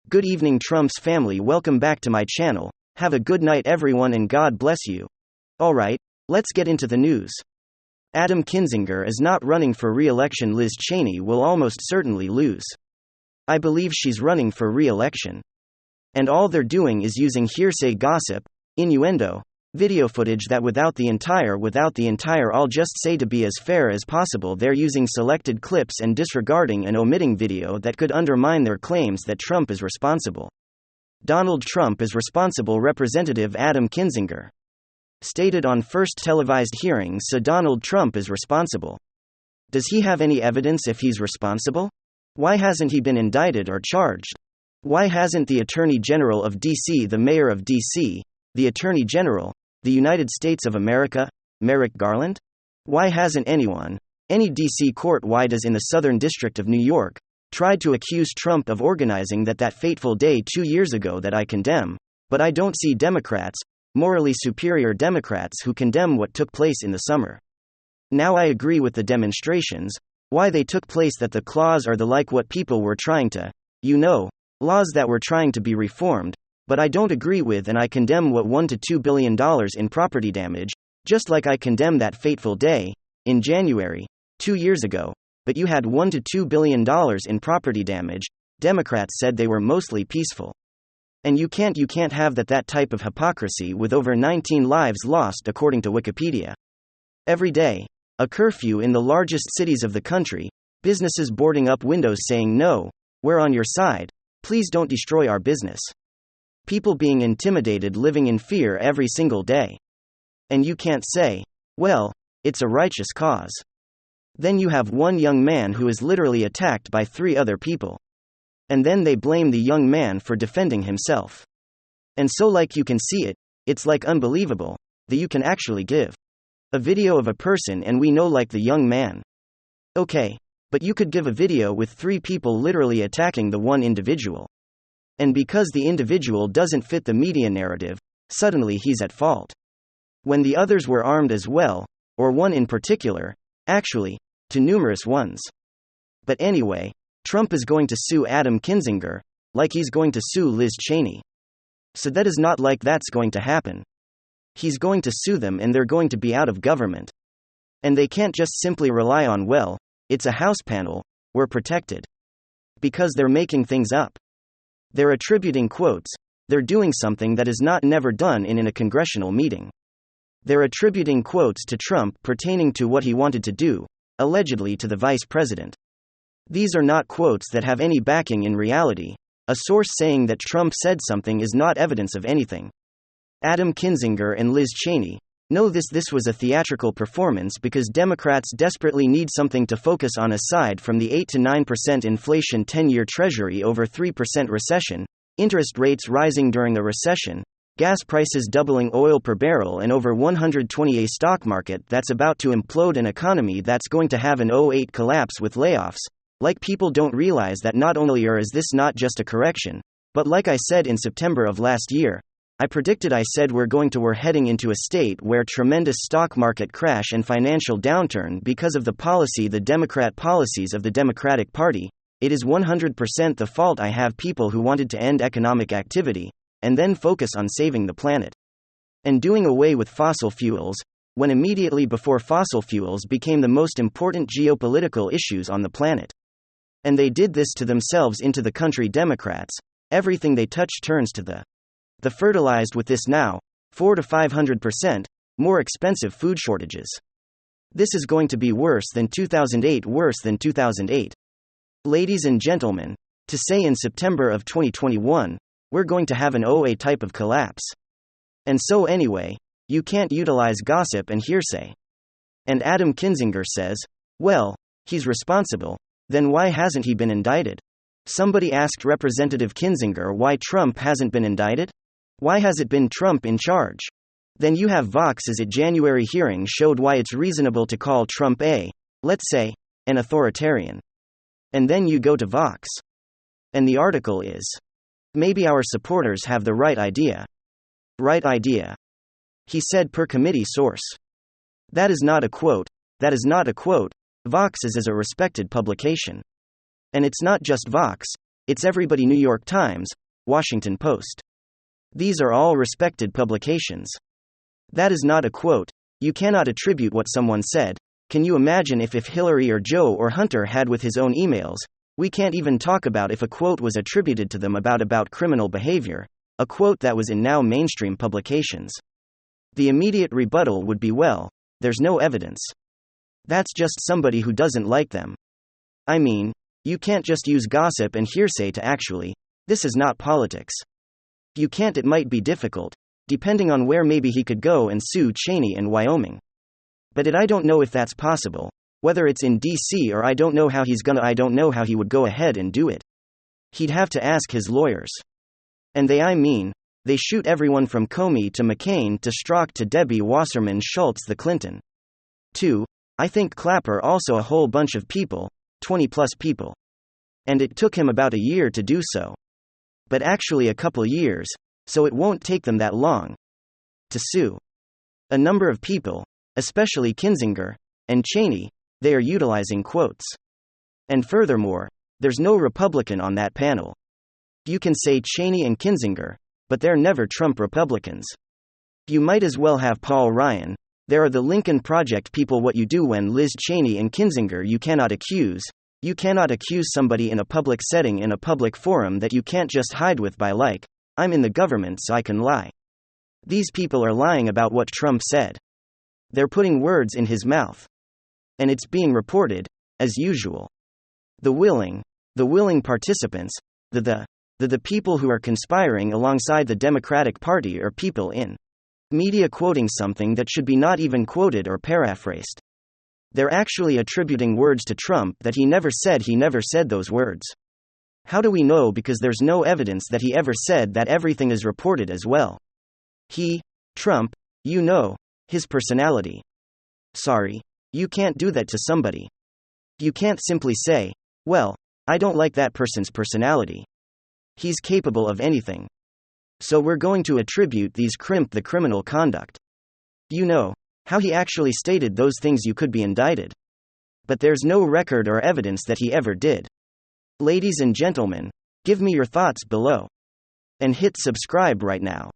Good evening, Trump's family. Welcome back to my channel. Have a good night, everyone, and God bless you. Alright, let's get into the news. Adam Kinzinger is not running for re-election. Liz Cheney will almost certainly lose. I believe she's running for re-election. And all they're doing is using hearsay, gossip, innuendo, video footage that without the entire, I'll just say, to be as fair as possible, they're using selected clips and disregarding and omitting video that could undermine their claims that Trump is responsible. Donald Trump is responsible. Representative Adam Kinzinger stated on first televised hearings, so Donald Trump is responsible. Does he have any evidence if he's responsible? Why hasn't he been indicted or charged? Why hasn't the Attorney General of D.C., the Mayor of D.C., the Attorney General, the United States of America, Merrick Garland? Why hasn't anyone, any D.C. court, why does in the Southern District of New York, tried to accuse Trump of organizing that fateful day 2 years ago that I condemn, but I don't see Democrats, morally superior Democrats, who condemn what took place in the summer. Now I agree with the demonstrations, why they took place, that the clause are like what people were trying to, laws that were trying to be reformed, but I don't agree with, and I condemn what $1 to $2 billion in property damage, just like I condemn that fateful day, in January, 2 years ago, but you had $1 to $2 billion in property damage. Democrats said they were mostly peaceful. And you can't have that type of hypocrisy with over 19 lives lost, according to Wikipedia. Every day, a curfew in the largest cities of the country, businesses boarding up windows saying, "No, we're on your side, please don't destroy our business." People being intimidated, living in fear every single day. And you can't say, well, it's a righteous cause. Then you have one young man who is literally attacked by 3 other people. And then they blame the young man for defending himself. And so, like, you can see it, it's like unbelievable that you can actually give a video of a person and we know, like, the young man. Okay, but you could give a video with 3 people literally attacking the one individual. And because the individual doesn't fit the media narrative, suddenly he's at fault. When the others were armed as well, or one in particular, actually, to numerous ones. But anyway, Trump is going to sue Adam Kinzinger, like he's going to sue Liz Cheney. So that is not like that's going to happen. He's going to sue them and they're going to be out of government. And they can't just simply rely on, well, it's a House panel, we're protected. Because they're making things up. They're attributing quotes, they're doing something that is never done in a congressional meeting. They're attributing quotes to Trump pertaining to what he wanted to do, allegedly to the vice president. These are not quotes that have any backing in reality. A source saying that Trump said something is not evidence of anything. Adam Kinzinger and Liz Cheney know this was a theatrical performance because Democrats desperately need something to focus on aside from the 8 to 9% inflation, 10-year Treasury over 3% recession, interest rates rising during the recession, gas prices doubling, oil per barrel, and over 120 a stock market that's about to implode, an economy that's going to have an '08 collapse with layoffs. Like, people don't realize that not only is this not just a correction, but like I said in September of last year, I said we're heading into a state where tremendous stock market crash and financial downturn because of the Democrat policies of the Democratic Party. It is 100% the fault. I have people who wanted to end economic activity, and then focus on saving the planet. And doing away with fossil fuels, when immediately before fossil fuels became the most important geopolitical issues on the planet. And they did this to themselves, into the country. Democrats, everything they touch turns to the fertilized with this now, 400 to 500% more expensive food shortages. This is going to be worse than 2008, Ladies and gentlemen, to say in September of 2021, we're going to have an '08 type of collapse. And so anyway, you can't utilize gossip and hearsay. And Adam Kinzinger says, well, he's responsible, then why hasn't he been indicted? Somebody asked Representative Kinzinger why Trump hasn't been indicted? Why has it been Trump in charge? Then you have Vox's January hearing showed why it's reasonable to call Trump let's say, an authoritarian. And then you go to Vox. And the article is, maybe our supporters have the right idea. Right idea. He said, per committee source. That is not a quote. Vox is a respected publication. And it's not just Vox, It's everybody. New York Times, Washington Post. These are all respected publications. That is not a quote. You cannot attribute what someone said. Can you imagine if Hillary or Joe or Hunter had with his own emails? We can't even talk about if a quote was attributed to them about criminal behavior, a quote that was in now mainstream publications. The immediate rebuttal would be, well, there's no evidence. That's just somebody who doesn't like them. I mean, you can't just use gossip and hearsay to actually. This is not politics. You can't. It might be difficult, depending on where maybe he could go and sue Cheney in Wyoming. But I don't know if that's possible. Whether it's in D.C. or I don't know how he would go ahead and do it. He'd have to ask his lawyers. And they shoot everyone from Comey to McCain to Strzok to Debbie Wasserman Schultz the Clinton. 2. I think Clapper also a whole bunch of people, 20 plus people. And it took him about a year to do so. But actually a couple years, so it won't take them that long to sue. A number of people, especially Kinzinger and Cheney, they are utilizing quotes. And furthermore, there's no Republican on that panel. You can say Cheney and Kinzinger, but they're never Trump Republicans. You might as well have Paul Ryan. There are the Lincoln Project people. What you do when Liz Cheney and Kinzinger, you cannot accuse somebody in a public setting, in a public forum, that you can't just hide with by I'm in the government so I can lie. These people are lying about what Trump said. They're putting words in his mouth. And it's being reported, as usual. The willing participants, the people who are conspiring alongside the Democratic Party are people in media quoting something that should be not even quoted or paraphrased. They're actually attributing words to Trump that he never said those words. How do we know? Because there's no evidence that he ever said that. Everything is reported as well. Trump, his personality. Sorry, you can't do that to somebody. You can't simply say, well, I don't like that person's personality. He's capable of anything. So we're going to attribute the criminal conduct. How he actually stated those things, you could be indicted. But there's no record or evidence that he ever did. Ladies and gentlemen, give me your thoughts below. And hit subscribe right now.